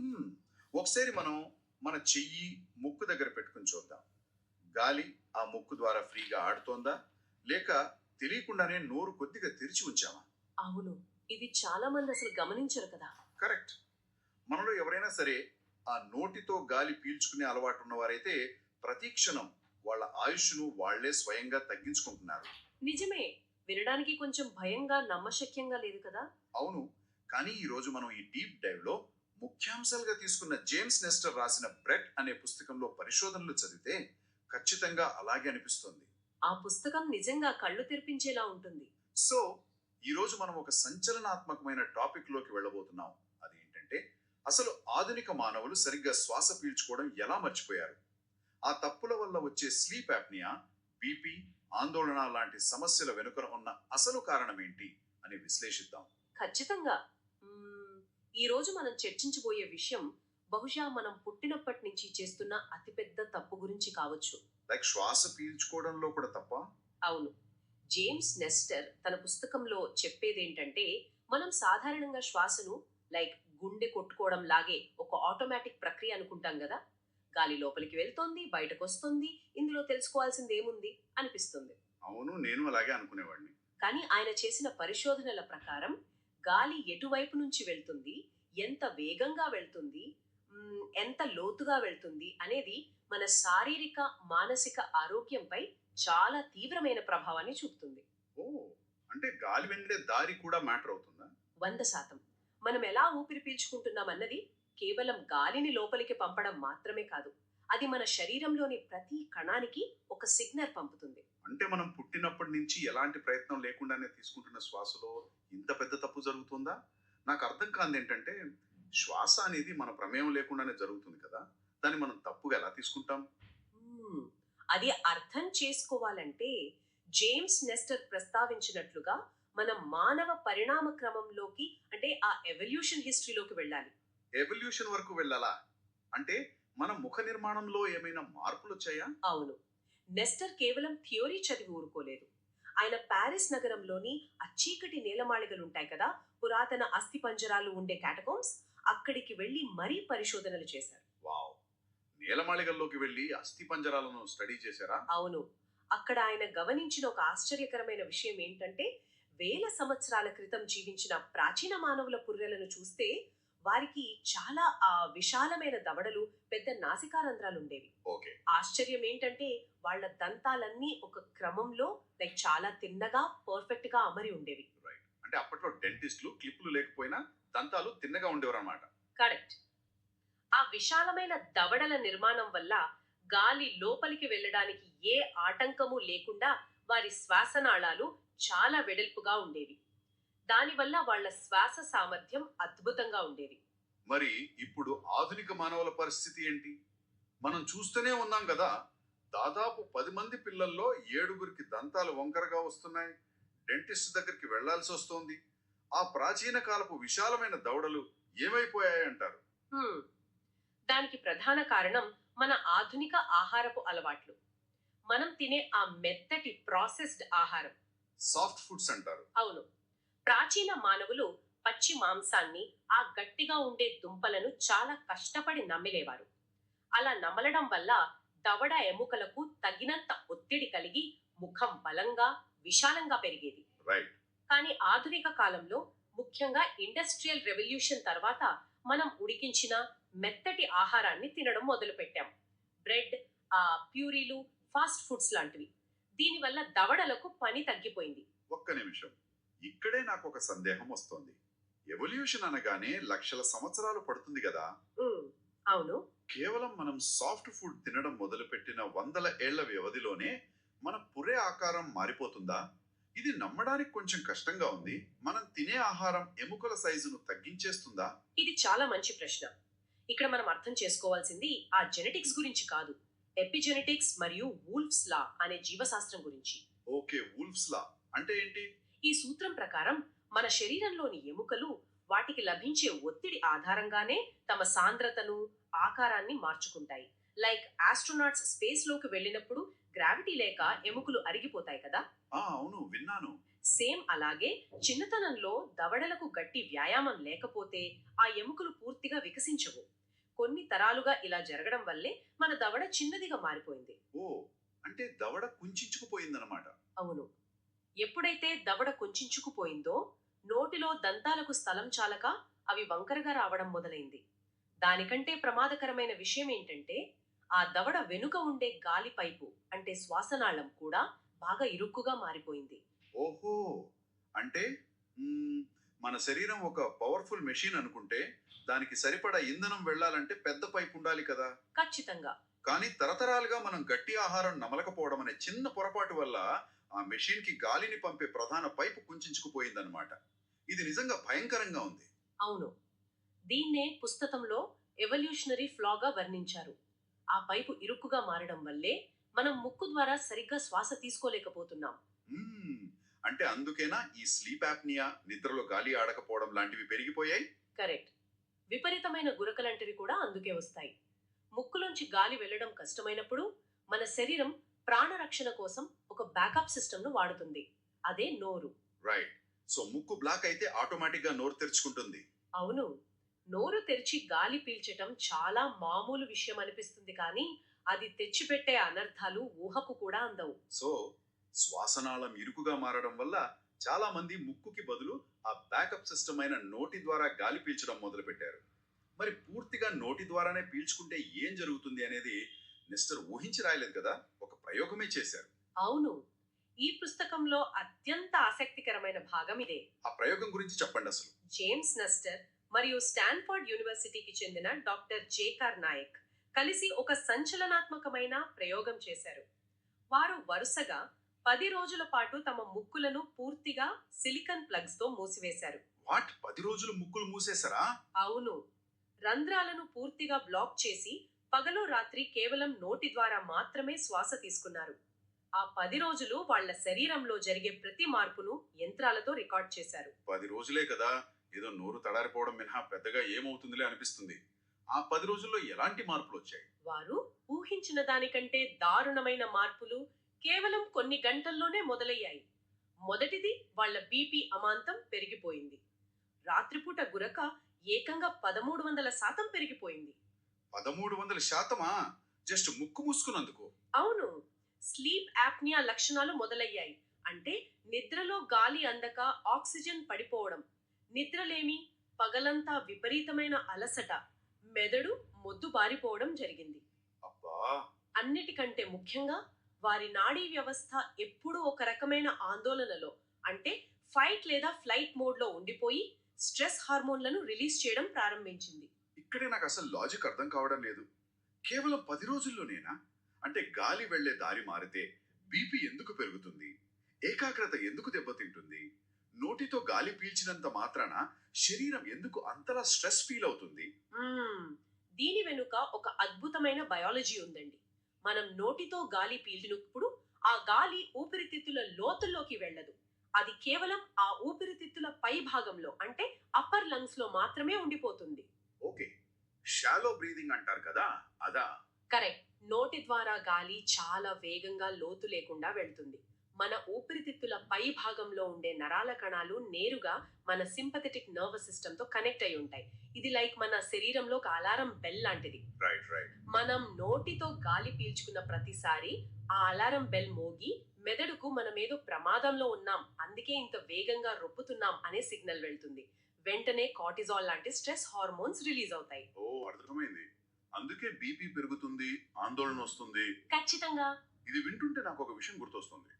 హ్మ్. ఒకసారి మనం మన చెయ్యి ముక్కు దగ్గర పెట్టుకుని చూద్దాం. గాలి ఆ ముక్కు ద్వారా ఫ్రీగా ఆడుతోందా? లేక తెలియకుండానే నోరు కొద్దిగా తెరిచి ఉంచామా? అవును. ఇది చాలా మంది అసలు గమనించరు కదా! కరెక్ట్. మనలో ఎవరైనా సరే ఆ నోటితో గాలి పీల్చుకునే అలవాటు ఉన్నవారైతే ప్రతి క్షణం వాళ్ళ ఆయుష్ను వాళ్ళే స్వయంగా తగ్గించుకుంటున్నారు. నిజమే. వినడానికి కొంచెం భయంగా, నమ్మశక్యంగా లేదు కదా! అవును. కానీ ఈరోజు మనం ఈ డీప్ డైవ్‌లో ముఖ్యాంశాలుగా తీసుకున్న జేమ్స్ నెస్టర్ రాసిన 'బ్రెట్' అనే పుస్తకంలో పరిశోధనలు చదివితే ఖచ్చితంగా అలాగే అనిపిస్తుంది. ఆ పుస్తకం నిజంగా కళ్ళు తెరిపించేలా ఉంటుంది. సో, ఈరోజు మనం ఒక సంచలనాత్మకమైన టాపిక్‌లోకి వెళ్ళబోతున్నాం. అదేంటంటే, అసలు ఆధునిక మానవులు సరిగ్గా శ్వాస పీల్చుకోవడం ఎలా మర్చిపోయారు? ఆ తప్పుల వల్ల వచ్చే స్లీప్ యాప్నియా, బీపీ, ఆందోళన లాంటి సమస్యల వెనుక ఉన్న అసలు కారణం ఏంటి అని విశ్లేషిద్దాం. ఖచ్చితంగా. ఈరోజు మనం చర్చించబోయే విషయం బహుశా మనం పుట్టినప్పటి నుంచి చేస్తున్న అతిపెద్ద తప్పు గురించి కావచ్చు. లైక్ శ్వాస పీల్చుకోవడంలో కూడా తప్ప. అవును. జేమ్స్ నెస్టర్ తన పుస్తకంలో చెప్పేదేంటంటే, మనం సాధారణంగా శ్వాసను లైక్ గుండె కొట్టుకోవడం లాగే ఒక ఆటోమేటిక్ ప్రక్రియ అనుకుంటాం గదా! గాలి లోపలికి వెళ్తోంది, బయటకొస్తుంది. ఇందులో తెలుసుకోవాల్సిందేముంది అనిపిస్తుంది. అవును, నేను అలాగే అనుకునేవాడిని. కానీ ఆయన చేసిన పరిశోధనల ప్రకారం గాలి ఎటువైపు నుంచి వెళ్తుంది, ఎంత వేగంగా వెళ్తుంది, ఎంత లోతుగా వెళ్తుంది అనేది మన శారీరక, మానసిక ఆరోగ్యంపై చాలా తీవ్రమైన ప్రభావాన్ని చూపుతుంది. ఓహ్! అంటే గాలి వెళ్ళే దారి కూడా మ్యాటర్ అవుతుందా? 100% మనం ఎలా ఊపిరి పీల్చుకుంటున్నామన్నది కేవలం గాలిని లోపలికి పంపడం మాత్రమే కాదు. అది మన శరీరంలోని ప్రతి కణానికి ఒక సిగ్నల్ పంపుతుంది. అంటే మనం పుట్టినప్పటి నుంచి ఎలాంటి ప్రయత్నం లేకుండానే తీసుకుంటున్న శ్వాసలో ఇంత పెద్ద తప్పు జరుగుతుందా? నాకు అర్థం కానిదేంటంటే, శ్వాస అనేది మన ప్రమేయం లేకుండానే జరుగుతుంది కదా! దాన్ని మనం తప్పుగా ఎలా తీసుకుంటాం? హ్మ్. అది అర్థం చేసుకోవాలంటే జేమ్స్ నెస్టర్ ప్రస్తావించినట్లుగా మనం మానవ పరిణామ క్రమంలోకి అంటే ఆ ఎవల్యూషన్ హిస్టరీలోకి వెళ్ళాలి. ఎవల్యూషన్ వరకు వెళ్ళాలా? అంటే మన ముఖ నిర్మాణంలో ఏమైనా మార్పులొచ్చాయా? అవును. నెస్టర్ కేవలం థియరీ చదివి ఊరుకోలేదు. ఆయన పారిస్ నగరంలోని ఆ చీకటి నేలమాళిగలుంటాయి కదా! పురాతన అస్థిపంజరాలు ఉండే క్యాటకోమ్స్ అక్కడికి వెళ్లి మరీ పరిశోధనలు చేశారు. వావ్! నేలమాళిగల్లోకి వెళ్లి అస్థిపంజరాలను స్టడీ చేశారా? అవును. అక్కడ ఆయన గమనించిన ఒక ఆశ్చర్యకరమైన విషయం ఏంటంటే, వేల సంవత్సరాల క్రితం జీవించిన ప్రాచీన మానవుల పుర్రెలను చూస్తే, వారికి చాలా విశాలమైన దవడలు, పెద్ద నాసికారంధ్రాలుండేవి. ఓకే. ఆశ్చర్యం ఏంటంటే, వాళ్ళ దంతాలన్నీ ఒక క్రమంలో లైక్ చాలా తిన్నగా, పర్ఫెక్ట్‌గా అమరి ఉండేవి. రైట్. అంటే అప్పట్లో డెంటిస్ట్‌లు క్లిప్‌లు లేకపోయినా దంతాలు తిన్నగా ఉండేవారన్నమాట. కరెక్ట్. ఆ విశాలమైన దవడల నిర్మాణం వల్ల గాలి లోపలికి వెళ్ళడానికి ఏ ఆటంకము లేకుండా వారి శ్వాసనాళాలు చాలా వెడల్పుగా ఉండేవి. దానివల్ల వాళ్ళ శ్వాస సామర్థ్యం అద్భుతంగా ఉండేది. మరి ఇప్పుడు ఆధునిక మానవుల పరిస్థితి ఏంటి? మనం చూస్తూనే ఉన్నాం గదా! దాదాపు 10 మంది పిల్లల్లో 7గురికి దంతాలు వంకరగా వస్తున్నాయి. డెంటిస్ట్ దగ్గరికి వెళ్ళాల్సొస్తోంది. ఆ ప్రాచీన కాలపు విశాలమైన దవడలు ఏమైపోయాయంటారు? హ్మ్. దానికి ప్రధాన కారణం మన ఆధునిక ఆహారపు అలవాట్లు. మనం తినే ఆ మెత్తటి ప్రాసెస్డ్ ఆహారం. సాఫ్ట్ ఫుడ్స్ అంటారు. అవును. ప్రాచీన మానవులు పచ్చి మాంసాన్ని, ఆ గట్టిగా ఉండే దుంపలను చాలా కష్టపడి నమిలేవారు. అలా నమలడం వల్ల దవడ ఎముకలకు తగినంత ఒత్తిడి కలిగి ముఖం బలంగా, విశాలంగా పెరిగేది. రైట్. కానీ ఆధునిక కాలంలో ముఖ్యంగా ఇండస్ట్రియల్ రెవల్యూషన్ తర్వాత మనం ఉడికించిన మెత్తటి ఆహారాన్ని తినడం మొదలుపెట్టాం. బ్రెడ్, ప్యూరీలు, ఫాస్ట్ ఫుడ్స్ లాంటివి. దీనివల్ల దవడలకు పని తగ్గిపోయింది. ఒక్క నిమిషం. ఇక్కడే నాకొక సందేహం వస్తోంది. ఎవల్యూషన్ అనగానే లక్షల సంవత్సరాలు పడుతుంది గదా! ఉమ్, అవును. కేవలం మనం సాఫ్ట్ ఫుడ్ తినడం మొదలుపెట్టిన వందల ఏళ్ల వ్యవధిలోనే మన పుర్రె ఆకారం మారిపోతుందా? ఇది నమ్మడానికి కొంచెం కష్టంగా ఉంది. మనం తినే ఆహారం ఎముకల సైజును తగ్గించేస్తుందా? ఇది చాలా మంచి ప్రశ్న. ఇక్కడ మనం అర్థం చేసుకోవాల్సింది ఆ జెనెటిక్స్ గురించి కాదు. ఎపిజెనెటిక్స్ మరియు వూల్ఫ్స్ లా అనే జీవశాస్త్రం గురించి. ఓకే, వూల్ఫ్స్ లా అంటే ఏంటి? ఈ సూత్రం ప్రకారం మన శరీరంలోని ఎముకలు వాటికి లభించే ఒత్తిడి ఆధారంగానే తమ సాంద్రతను, ఆకారాన్ని మార్చుకుంటాయి. లైక్ ఆస్ట్రోనాట్స్ స్పేస్ లోకి వెళ్ళినప్పుడు గ్రావిటీ లేక ఎముకలు అరిగిపోతాయి కదా! అవును, విన్నాను. సేమ్ అలాగే చిన్నతనంలో దవడలకు గట్టి వ్యాయామం లేకపోతే ఆ ఎముకలు పూర్తిగా వికసించవు. కొన్ని తరాలుగా ఇలా జరగడం వల్లే మన దవడ చిన్నదిగా మారిపోయింది. ఓ, అంటే దవడ కుంచుకుపోయిందన్నమాట. అవును. ఎప్పుడైతే దవడ కుంచుకుపోయిందో నోటిలో దంతాలకు స్థలం చాలక అవి వంకరగా రావడం మొదలైంది. దానికంటే ప్రమాదకరమైన విషయం ఏంటంటే ఆ దవడ వెనుక ఉండే గాలి పైపు అంటే శ్వాసనాళం కూడా బాగా ఇరుక్కుగా మారిపోయింది. ఓహో! అంటే మ్మ్, మన శరీరం ఒక పవర్ఫుల్ మెషిన్ అనుకుంటే దానికి సరిపడా ఇంధనం వెళ్ళాలంటే పెద్ద పైపు ఉండాలి కదా. ఖచ్చితంగా. కానీ తరతరాలుగా మనం గట్టి ఆహారం నమలకపోవడం అనే చిన్న పొరపాటు వల్ల ఆ మెషిన్ కి గాలిని పంపే ప్రధాన పైపు కుంచుకుపోయిందన్నమాట. ఇది నిజంగా భయంకరంగా ఉంది. అవును. దీన్నే పుస్తకంలో ఎవల్యూషనరీ ఫ్లాగా వర్ణించారు. ఆ పైపు ఇరుక్కుగా మారడం వల్లే మనం ముక్కు ద్వారా సరిగ్గా శ్వాస తీసుకోలేకపోతున్నాం. మ్మ్, అంటే అందుకేనా ఈ స్లీప్ యాప్నియా, నిద్రలో గాలి ఆడకపోవడం లాంటివి పెరిగిపోయాయి? కరెక్ట్. విపరీతమైన గురకలంటివి కూడా అందుకే వస్తాయి. ముక్కులోంచి గాలి వెళ్ళడం కష్టమైనప్పుడు మన శరీరం ప్రాణరక్షణ కోసం ఒక బ్యాకప్ సిస్టమ్ను వాడుతుంది. అదే నోరు. రైట్. సో ముక్కు బ్లాక్ అయితే ఆటోమేటిక్ గా నోరు తెరుచుకుంటుంది. అవును. నోరు తెరిచి గాలి పీల్చటం చాలా మామూలు విషయం అనిపిస్తుంది కానీ అది తెచ్చిపెట్టే అనర్థాలు ఊహకు కూడా అందవు. సో శ్వాసనాళం ఇరుకుగా మారడం వల్ల చాలా మంది ముక్కుకి బదులు ఆ బ్యాకప్ సిస్టమ్ అయిన నోటి ద్వారా గాలి పీల్చడం మొదలు పెట్టారు. మరి పూర్తిగా నోటి ద్వారానే పీల్చుకుంటే ఏం జరుగుతుంది అనేది నెస్టర్ ఊహించి రాయలేదు కదా, ఒక ప్రయోగమే చేశారు. అవును. ఈ పుస్తకంలో అత్యంత ఆసక్తికరమైన భాగం ఇదే. ఆ ప్రయోగం గురించి చెప్పండి అసలు. జేమ్స్ నెస్టర్ మరియు స్టాన్ఫర్డ్ యూనివర్సిటీకి చెందిన డాక్టర్ జేకార్ నాయక్ కలిసి ఒక సంచలనాత్మకమైన ప్రయోగం చేశారు. వారు వరుసగా 10 రోజుల పాటు తమ ముక్కులను పూర్తిగా సిలికాన్ ప్లగ్స్ తో మూసివేశారు. వాట్, 10 రోజులు ముక్కులు మూసేశారా? అవును. రంధ్రాలను పూర్తిగా బ్లాక్ చేసి పగలు రాత్రి కేవలం నోటి ద్వారా మాత్రమే శ్వాస తీసుకున్నారు. ఆ 10 రోజులు వాళ్ళ శరీరంలో జరిగే ప్రతి మార్పును యంత్రాలతో రికార్డ్ చేశారు. 10 రోజులే కదా, ఏదో నోరు తడారిపోవడం మినహా పెద్దగా ఏమవుతుందిలే అనిపిస్తుంది. ఆ 10 రోజుల్లో ఎలాంటి మార్పులు వచ్చాయి? వారు ఊహించిన దానికంటే దారుణమైన మార్పులు కేవలం కొన్ని గంటల్లోనే మొదలయ్యాయి. మొదటిది, వాళ్ళ బీపీ అమాంతం పెరిగిపోయింది. రాత్రిపూట గురక ఏకంగా 1300% పెరిగిపోయింది. 1300%? జస్ట్ ముక్కు మూసుకున్నందుకు? అవును. స్లీప్ యాప్నియా లక్షణాలు మొదలయ్యాయి. అంటే నిద్రలో గాలి అందక ఆక్సిజన్ పడిపోవడం, నిద్రలేమి, పగలంతా విపరీతమైన అలసట, మెదడు మొద్దు బారిపోవడం జరిగింది. అబ్బా. అన్నిటికంటే ముఖ్యంగా వారి నాడీ వ్యవస్థ ఎప్పుడూ ఒక రకమైన ఆందోళనలో అంటే ఫైట్ లేదా ఫ్లైట్ మోడ్లో ఉండిపోయి స్ట్రెస్ హార్మోన్లను రిలీజ్ చేయడం ప్రారంభించింది. ఇక్కడే నాకు అసలు లాజిక్ అర్థం కావడం లేదు. కేవలం 10 రోజుల్లోనేనా? అంటే గాలి వెళ్లే దారి మారితే బీపీ ఎందుకు పెరుగుతుంది? ఏకాగ్రత ఎందుకు దెబ్బతింటుంది? నోటితో గాలి పీల్చినంత మాత్రాన శరీరం ఎందుకు అంతలా స్ట్రెస్ ఫీల్ అవుతుంది? మ్మ్. దీని వెనుక ఒక అద్భుతమైన బయాలజీ ఉందండి. మనం నోటితో గాలి పీల్చినప్పుడు ఆ గాలి ఊపిరితిత్తుల లోతుల్లోకి వెళ్ళదు. అది కేవలం ఆ ఊపిరితిత్తుల పై భాగంలో అంటే అప్పర్ లంగ్స్ లో మాత్రమే ఉండిపోతుంది. ఓకే, షాలో బ్రీదింగ్ అంటారు కదా, అదా? కరెక్ట్. నోటి ద్వారా గాలి చాలా వేగంగా లోతు లేకుండా వెళ్తుంది. మన ఊపిరితిత్తుల పై భాగంలో ఉండే నరాల కణాలు నేరుగా మన సింపథెటిక్ నర్వస్ సిస్టమ్ తో కనెక్ట్ అయి ఉంటాయి. ఇది లైక్ మన శరీరంలో ఒక అలారం బెల్ లాంటిది. Right right. మనం నోటితో గాలి పీల్చుకున్న ప్రతిసారి ఆ అలారం బెల్ మోగి మెదడుకు మనమేదో ప్రమాదంలో ఉన్నాం, అందుకే ఇంత వేగంగా రొప్పుతున్నాం అనే సిగ్నల్ వెళ్తుంది. వెంటనే కార్టిజాల్ లాంటి స్ట్రెస్ హార్మోన్స్ రిలీజ్ అవుతాయి. ఓ, అర్థమైంది. అందుకే బీపీ పెరుగుతుంది, ఆందోళన వస్తుంది. ఖచ్చితంగా. ఇది వింటుంటే నాకు ఒక విషయం గుర్తొస్తుంది.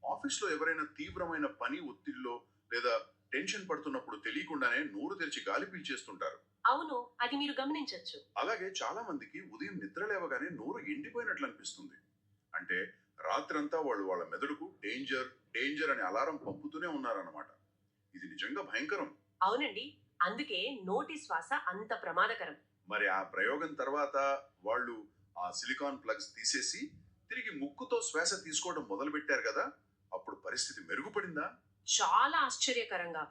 ఆఫీస్లో ఎవరైనా తీవ్రమైన పని ఒత్తిడిలో లేదా టెన్షన్ పడుతున్నప్పుడు తెలియకుండానే నోరు తెరిచి గాలి పీల్చేస్తుంటారు. అవును, అది మీరు గమనించొచ్చు. అలాగే చాలా మందికి ఉదయం నిద్ర లేవగానే నోరు ఎండిపోయినట్లు అనిపిస్తుంది. అంటే రాత్రంతా వాళ్ళు వాళ్ళ మెదడుకు డేంజర్ డేంజర్ అనే అలారం పంపుతూనే ఉన్నారన్నమాట. ఇది నిజంగా భయంకరం. అవునండి, అందుకే నోటి శ్వాస అంత ప్రమాదకరం. మరి ఆ ప్రయోగం తర్వాత వాళ్ళు ఆ సిలికాన్ ప్లగ్స్ తీసేసి తిరిగి ముక్కుతో శ్వాస తీసుకోవడం మొదలు పెట్టారు కదా, అప్పుడు పరిస్థితి మెరుగుపడిందా? చాలా ఆశ్చర్యకరంగా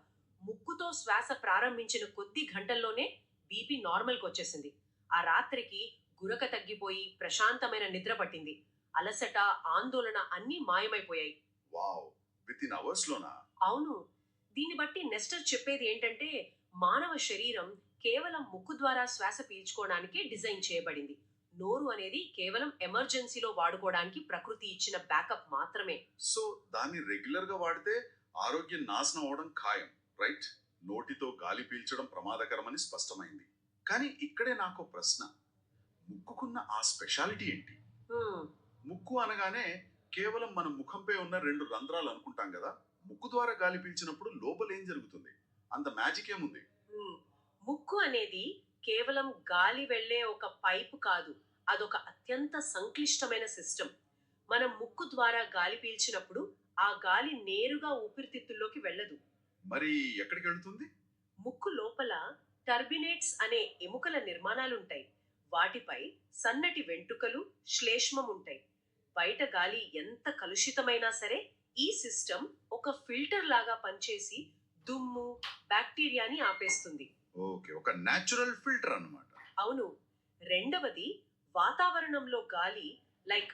ముక్కుతో శ్వాస ప్రారంభించిన కొద్ది గంటల్లోనే బీపీ నార్మల్కి వచ్చేసింది. ఆ రాత్రికి గురక తగ్గిపోయి ప్రశాంతమైన నిద్ర పట్టింది. అలసట, ఆందోళన అన్నీ మాయమైపోయాయి. వావ్, విత్ ఇన్ అవర్స్ లోనా? అవును. దీన్ని బట్టి నెస్టర్ చెప్పేది ఏంటంటే మానవ శరీరం కేవలం ముక్కు ద్వారా శ్వాస పీల్చుకోవడానికి డిజైన్ చేయబడింది. నోరు అనేది కేవలం ఎమర్జెన్సీలో వాడుకోవడానికి ప్రకృతి ఇచ్చిన బ్యాకప్ మాత్రమే. సో దాన్ని రెగ్యులర్ గా వాడితే ఆరోగ్యం నాశనం అవడం ఖాయం, రైట్? నోటితో గాలి పీల్చడం ప్రమాదకరమని స్పష్టమైంది. కానీ ఇక్కడే నాకు ప్రశ్న, ముక్కుకున్న ఆ స్పెషాలిటీ ఏంటి? హ్మ్. ముక్కు అనగానే కేవలం మన ముఖంపై ఉన్న రెండు రంధ్రాలు అనుకుంటాం కదా. ముక్కు ద్వారా గాలి పీల్చినప్పుడు లోపల ఏం జరుగుతుంది? అంత మ్యాజిక్ ఏముంది? హ్మ్. ముక్కు అనేది కేవలం గాలి వెళ్ళే ఒక పైపు కాదు. అదొక అత్యంత సంక్లిష్టమైన సిస్టమ్. మనం ముక్కు ద్వారా గాలి పీల్చినప్పుడు ఆ గాలి నేరుగా ఊపిరితిత్తుల్లోకి వెళ్ళదు. మరి ఎక్కడికి వెళుతుంది? ముక్కు లోపల టర్బినేట్స్ అనే ఎముకల నిర్మాణాలుంటాయి. వాటిపై సన్నటి వెంట్రుకలు, శ్లేష్మం ఉంటాయి. బయట గాలి ఎంత కలుషితమైనా సరే ఈ సిస్టమ్ ఒక ఫిల్టర్ లాగా పనిచేసి దుమ్ము, బ్యాక్టీరియాని ఆపేస్తుంది. ఓకే, ఒక న్యాచురల్ ఫిల్టర్ అన్నమాట. అవును. రెండవది, వాతావరణంలో గాలి లైక్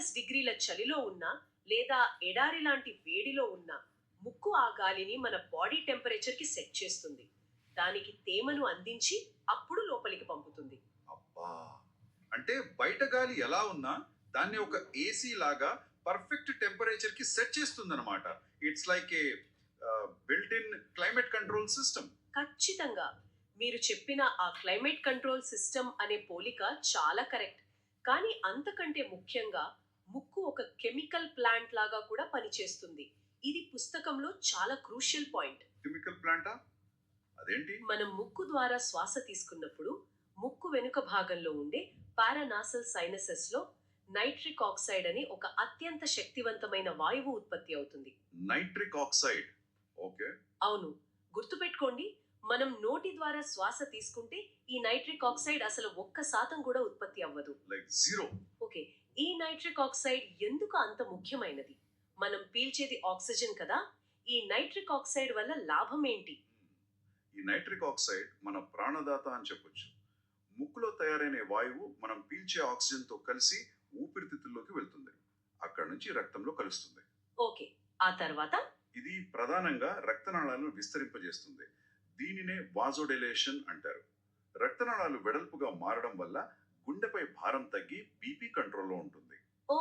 -డిగ్రీల చలిలో ఉన్నా లేదా ఎడారి లాంటి వేడిలో ఉన్నా ముక్కు ఆ గాలిని మన బాడీ టెంపరేచర్ కి సెట్ చేస్తుంది. దానికి తేమను అందించి అప్పుడు లోపలికి పంపుతుంది. అబ్బా! అంటే బయట గాలి ఎలా ఉన్నా దాన్ని ఒక ఏసీ లాగా పర్ఫెక్ట్ టెంపరేచర్ కి సెట్ చేస్తుందన్నమాట. It's like a built in climate control system. ఖచ్చితంగా మీరు చెప్పిన ఆ క్లైమేట్ కంట్రోల్ సిస్టమ్ అనే పోలిక చాలా కరెక్ట్. కానీ అంతకంటే ముఖ్యంగా ముక్కు ఒక కెమికల్ ప్లాంట్ లాగా కూడా పనిచేస్తుంది. ఇది పుస్తకంలో చాలా క్రూషియల్ పాయింట్. కెమికల్ ప్లాంటా? అదేంటి? మనం ముక్కు ద్వారా శ్వాస తీసుకున్నప్పుడు ముక్కు వెనుక భాగంలో ఉండే పారానాసల్ సైనసెస్ లో నైట్రిక్ ఆక్సైడ్ అని ఒక అత్యంత శక్తివంతమైన వాయువు ఉత్పత్తి అవుతుంది. Nitric oxide. ఓకే. అవును. గుర్తుపెట్టుకోండి, మనం నోటి ద్వారా శ్వాస తీసుకుంటే ఈ నైట్రిక్ ఆక్సైడ్ అసలు 1% కూడా ఉత్పత్తి అవ్వదు. Like zero. ఓకే. ఈ నైట్రిక్ ఆక్సైడ్ ఎందుకు అంత ముఖ్యమైనది? మనం పీల్చేది ఆక్సిజన్ కదా. ఈ నైట్రిక్ ఆక్సైడ్ వల్ల లాభం ఏంటి? ఈ నైట్రిక్ ఆక్సైడ్ మన ప్రాణదాత అని చెప్పొచ్చు. ముక్కులో తయారైన వాయువు మనం పీల్చే ఆక్సిజన్ తో కలిసి ఊపిరితిత్తుల్లోకి వెళ్తుంది. అక్కడ నుంచి రక్తంలో కలుస్తుంది. ఓకే. ఆ తర్వాత ఇది ప్రధానంగా రక్తనాళాలను విస్తరింపజేస్తుంది. దీనినే వాజోడైలేషన్ అంటారు. రక్తనాళాలు వెడల్పుగా మారడం వల్ల గుండెపై భారం తగ్గి బీపీ కంట్రోల్లో ఉంటుంది. ఓ,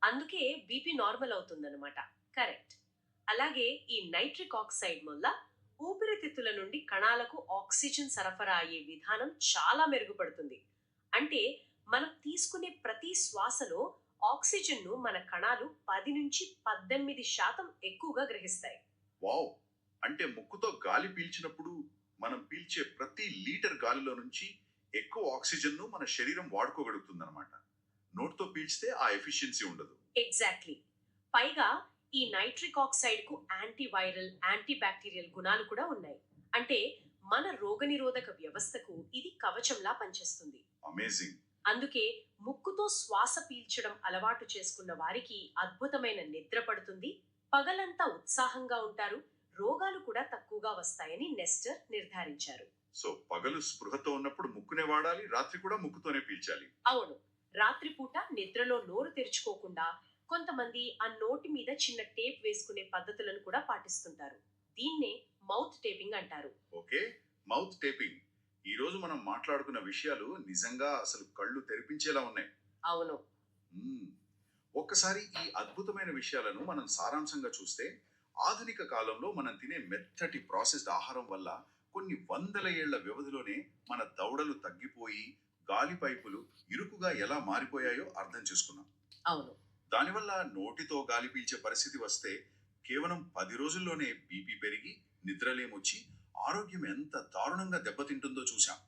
అందుకే బీపీ నార్మల్ అవుతుందన్నమాట. కరెక్ట్. అలాగే ఈ నైట్రిక్ ఆక్సైడ్ వల్ల ఊపిరితిత్తుల నుండి కణాలకు ఆక్సిజన్ సరఫరా అయ్యే విధానం చాలా మెరుగుపడుతుంది. అంటే మనం తీసుకునే ప్రతి శ్వాసలో ఆక్సిజన్ ను మన కణాలు 10 నుంచి 18% ఎక్కువగా గ్రహిస్తాయి. వావ్! అంటే ముక్కుతో గాలి పీల్చినప్పుడు మనం పీల్చే ప్రతి లీటర్ గాలిలో నుంచి ఎక్కువ ఆక్సిజన్ ను మన శరీరం వాడుకోగలుగుతుందన్నమాట. నోటితో పీల్చితే ఆ ఎఫిషియన్సీ ఉండదు. ఎగ్జాక్ట్లీ. పైగా ఈ నైట్రిక్ ఆక్సైడ్ కు యాంటీవైరల్, యాంటీబ్యాక్టీరియల్ గుణాలు కూడా ఉన్నాయి. అంటే మన రోగనిరోధక వ్యవస్థకు ఇది కవచంలా పనిచేస్తుంది. అమేజింగ్. అందుకే ముక్కుతో శ్వాస పీల్చడం అలవాటు చేసుకున్న వారికి అద్భుతమైన నిద్ర పడుతుంది, పగలంతా ఉత్సాహంగా ఉంటారు, రోగాలు కూడా తక్కువగా వస్తాయని నెస్టర్ నిర్ధారించారు. సో పగలు స్పృహతో ఉన్నప్పుడు ముక్కునే వాడాలి, రాత్రి కూడా ముక్కుతోనే పీల్చాలి. అవును. రాత్రిపూట నిద్రలో నోరు తెరుచుకోకుండా కొంతమంది ఆ నోటి మీద చిన్న టేప్ వేసుకునే పద్ధతులను కూడా పాటిస్తుంటారు. దీన్నే మౌత్ టేపింగ్ అంటారు. Okay, mouth taping. ఈ రోజు మనం మాట్లాడుకున్న విషయాలు నిజంగా అసలు కళ్ళు తెరిపించేలా ఉన్నాయి. అవును. మ్మ్. ఒక్కసారి ఈ అద్భుతమైన విషయాలను మనం సారాంశంగా చూస్తే, ఆధునిక కాలంలో మనం తినే మెత్తటి ప్రాసెస్డ్ ఆహారం వల్ల కొన్ని వందల ఏళ్ల వ్యవధిలోనే మన దవడలు తగ్గిపోయి గాలి పైపులు ఇరుకుగా ఎలా మారిపోయాయో అర్థం చేసుకున్నాం. అవును. దానివల్ల నోటితో గాలి పీల్చే పరిస్థితి వస్తే కేవలం 10 రోజుల్లోనే బీపీ పెరిగి నిద్రలేమొచ్చి ఆరోగ్యం ఎంత దారుణంగా దెబ్బతింటుందో చూశాం.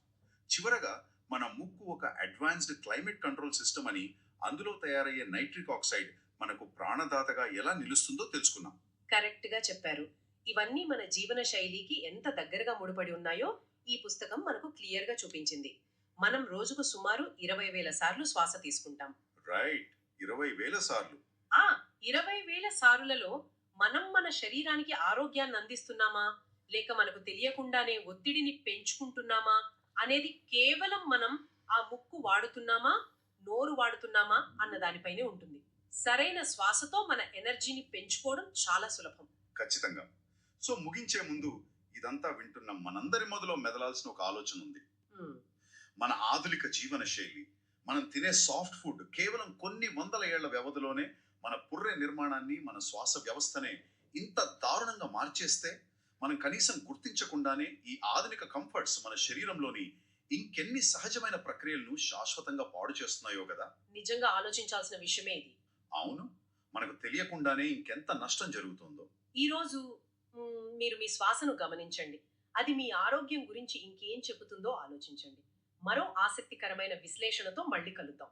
చివరగా మన ముక్కు ఒక అడ్వాన్స్డ్ క్లైమేట్ కంట్రోల్ సిస్టమ్ అని, అందులో తయారయ్యే నైట్రిక్ ఆక్సైడ్ మనకు ప్రాణదాతగా ఎలా నిలుస్తుందో తెలుసుకున్నాం. కరెక్ట్ గా చెప్పారు. ఇవన్నీ మన జీవన శైలికి ఎంత దగ్గరగా ముడిపడి ఉన్నాయో ఈ పుస్తకం మనకు క్లియర్ గా చూపించింది. మనం రోజుకు సుమారు 20,000 సార్లు శ్వాస తీసుకుంటాం. రైట్, 20,000 సార్లు. ఆ 20,000 సార్లలో మనం మన శరీరానికి ఆరోగ్యాన్ని అందిస్తున్నామా, లేక మనకు తెలియకుండానే ఒత్తిడిని పెంచుకుంటున్నామా అనేది కేవలం మనం ఆ ముక్కు వాడుతున్నామా, నోరు వాడుతున్నామా అన్న దానిపైనే ఉంటుంది. సరైన శ్వాసతో మన ఎనర్జీని పెంచుకోవడం చాలా సులభం. ఖచ్చితంగా. సో ముగించే ముందు ఇదంతా వింటున్న మనందరి మొదలో మెదలాల్సిన ఒక ఆలోచన ఉంది. మ్మ్. మన ఆధునిక జీవన శైలి, మనం తినే సాఫ్ట్ ఫుడ్ కేవలం కొన్ని వందల ఏళ్ల వ్యవధిలోనే మన పుర్రె నిర్మాణాన్ని, మన శ్వాస వ్యవస్థనే ఇంత దారుణంగా మార్చేస్తే మనం కనీసం గుర్తించకుండానే ఈ ఆధునిక కంఫర్ట్స్ మన శరీరంలోని ఇంకెన్ని సహజమైన ప్రక్రియలను శాశ్వతంగా పాడు చేస్తున్నాయో కదా. నిజంగా ఆలోచించాల్సిన విషయమే ఇది. అవును, మనకు తెలియకుండానే ఇంకెంత నష్టం జరుగుతుందో. ఈరోజు మీరు మీ శ్వాసను గమనించండి. అది మీ ఆరోగ్యం గురించి ఇంకేం చెబుతుందో ఆలోచించండి. మరో ఆసక్తికరమైన విశ్లేషణతో మళ్ళీ కలుద్దాం.